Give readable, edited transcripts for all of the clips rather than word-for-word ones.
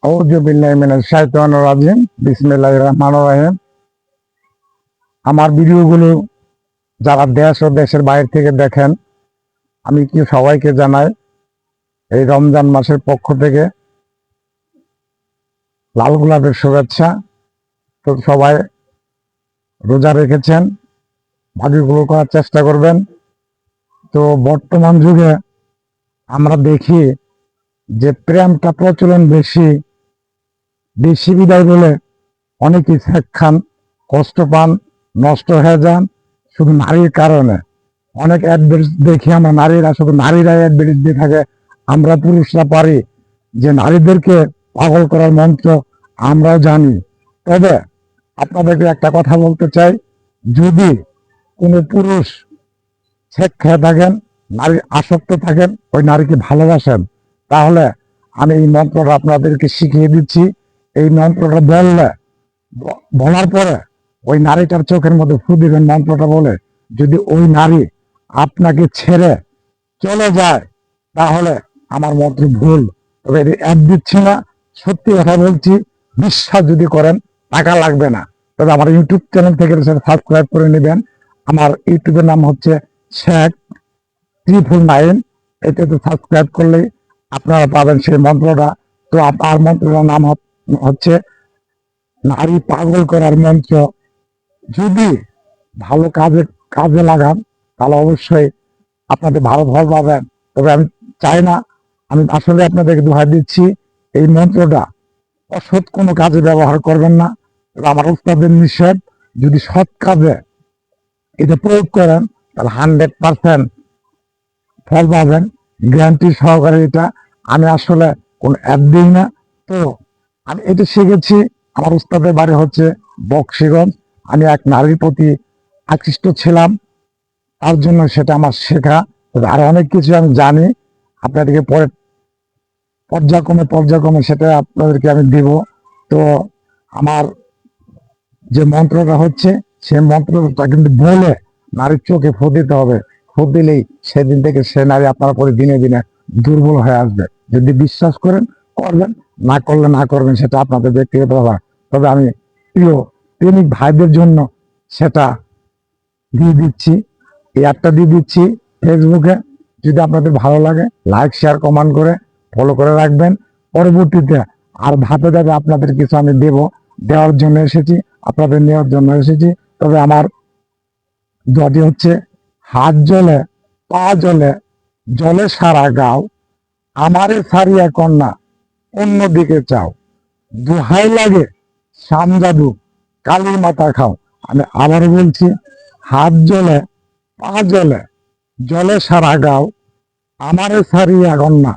আউযু বিল্লাহি মিনাশ শাইতানির রাজিম। বিসমিল্লাহির রহমানির রহিম। আমার ভিডিওগুলো যারা দেশ ও দেশের বাইরে থেকে দেখেন, আমি কি সবাইকে জানাই এই রমজান মাসের পক্ষ থেকে লাল গোলাপের শুভেচ্ছা। তো সবাই রোজা রেখেছেন, ভাগিগুলো করার চেষ্টা করবেন। তো বর্তমান যুগে আমরা দেখি যে প্রেমটা প্রচলন বেশি বেশি বিদায় বলে অনেকেই ছেক খান, কষ্ট পান, নষ্ট হয়ে যান শুধু নারীর কারণে। অনেক অ্যাডভার্টাইজ দেখি আমরা, নারীরা শুধু নারীরাই অ্যাডভার্টাইজ দিয়ে থাকে। আমরা পুরুষরা পারি যে নারীদেরকে পাগল করার মন্ত্র আমরাও জানি। তবে আপনাদেরকে একটা কথা বলতে চাই, যদি কোনো পুরুষ ছেক খেয়ে থাকেন, নারী আসক্ত থাকেন, ওই নারীকে ভালোবাসেন, তাহলে আমি এই মন্ত্রটা আপনাদেরকে শিখিয়ে দিচ্ছি। এই মন্ত্রটা বলার পরে ওই নারীটার চোখের মধ্যে ফু দিবেন মন্ত্রটা বলে। যদি ওই নারী আপনাকে ছেড়ে চলে যায় তাহলে আমার মন্ত্র ভুল। তবে অ্যাড দিচ্ছি না, সত্যি কথা বলছি। বিশ্বাস যদি করেন, টাকা লাগবে না। তবে আমার ইউটিউব চ্যানেল থেকে সাবস্ক্রাইব করে নেবেন। আমার ইউটিউবের নাম হচ্ছে শেখ 999। এটাতে সাবস্ক্রাইব করলেই আপনারা পাবেন সেই মন্ত্রটা। তো আপনার মন্ত্রটার নাম হচ্ছে নারী পাগল করার মন্ত্র। যদি ভালো কাজে লাগান তাহলে অবশ্যই আপনাদের ভালো ফল পাবেন। তবে আমি চাই না, আমি আসলে আপনাদেরকে দোহাই দিচ্ছি, এই মন্ত্রটা অসৎ কোনো কাজে ব্যবহার করবেন না। আমার উস্তাদের নিষেধ। যদি সৎ কাজে এটা প্রয়োগ করেন তাহলে 100% ফল পাবেন, গ্যারান্টি সহকারে। এটা আমি আসলে কোনো অ্যাপ দিই না। তো আমি এটা শিখেছি, আমার উস্তাদের বাড়ি হচ্ছে বক্সিগঞ্জ। আমি এক নারীর প্রতি আকৃষ্ট ছিলাম, তার জন্য সেটা আমার শেখা। আরো অনেক কিছু আমি জানি, আপনাদেরকে পরে পর্যায়ক্রমে সেটা আপনাদেরকে আমি দিব। তো আমার যে মন্ত্রটা হচ্ছে, সেই মন্ত্রটা কিন্তু বলে নারীর চোখে ফু দিতে হবে। ফু দিলেই সেদিন থেকে সে নারী আপনার পরে দিনে দিনে দুর্বল হয়ে আসবে। যদি বিশ্বাস করেন করবেন, না করলে না করবেন, সেটা আপনাদের ব্যক্তিগত ব্যাপার। তবে আমি প্রিয় প্রেমিক ভাইদের জন্য সেটা দিয়ে দিচ্ছি, এই অ্যাপটা দিয়ে দিচ্ছি ফেসবুকে। যদি আপনাদের ভালো লাগে, লাইক শেয়ার কমেন্ট করে ফলো করে রাখবেন। পরবর্তীতে আর ধাপে ধাপে আপনাদের কিছু আমি দেওয়ার জন্য এসেছি, আপনাদের নেওয়ার জন্য এসেছি। তবে আমার দোয়াটি হচ্ছে, হাত জলে পা জলে জলে সারা গাও, আমারে সারিয়া কন্যা অন্যদিকে চাও, দোহাই লাগে সামজাদু কালী মাথা খাও। আমি আবার বলছি, হাত জলে পা জলে জলে সারা গাও, আমারে সারিয়া কন্যা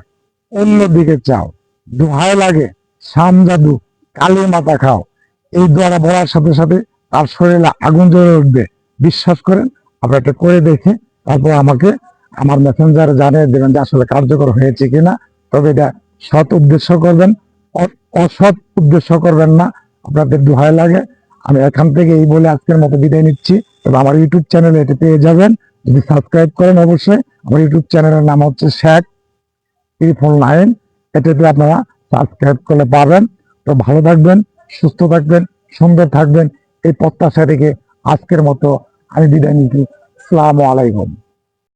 অন্যদিকে চাও, দোহাই লাগে সামজাদু কালী মাথা খাও। এই দ্বারা বলার সাথে সাথে তার শরীরে আগুন জ্বলে উঠবে। বিশ্বাস করেন, আপনারা এটা করে দেখে তারপর আমাকে আমার মেসেঞ্জারে জানিয়ে দেবেন যে আসলে কার্যকর হয়েছে কিনা। তবে এটা সৎ উদ্দেশ্য করবেন, অসৎ উদ্দেশ্য করবেন না। আপনাদের দোহাই লাগে। আমি এখান থেকে এই বলে আজকের মতো বিদায় নিচ্ছি। তবে আমার ইউটিউব চ্যানেলে এটা পেয়ে যাবেন, যদি সাবস্ক্রাইব করেন অবশ্যই। আমার ইউটিউব চ্যানেলের নাম হচ্ছে শেখ 999। এটাতে আপনারা সাবস্ক্রাইব করলে পাবেন। তো ভালো থাকবেন, সুস্থ থাকবেন, সুন্দর থাকবেন, এই প্রত্যাশা থেকে আজকের মতো আমি বিদায় নিচ্ছি। আসসালামু আলাইকুম।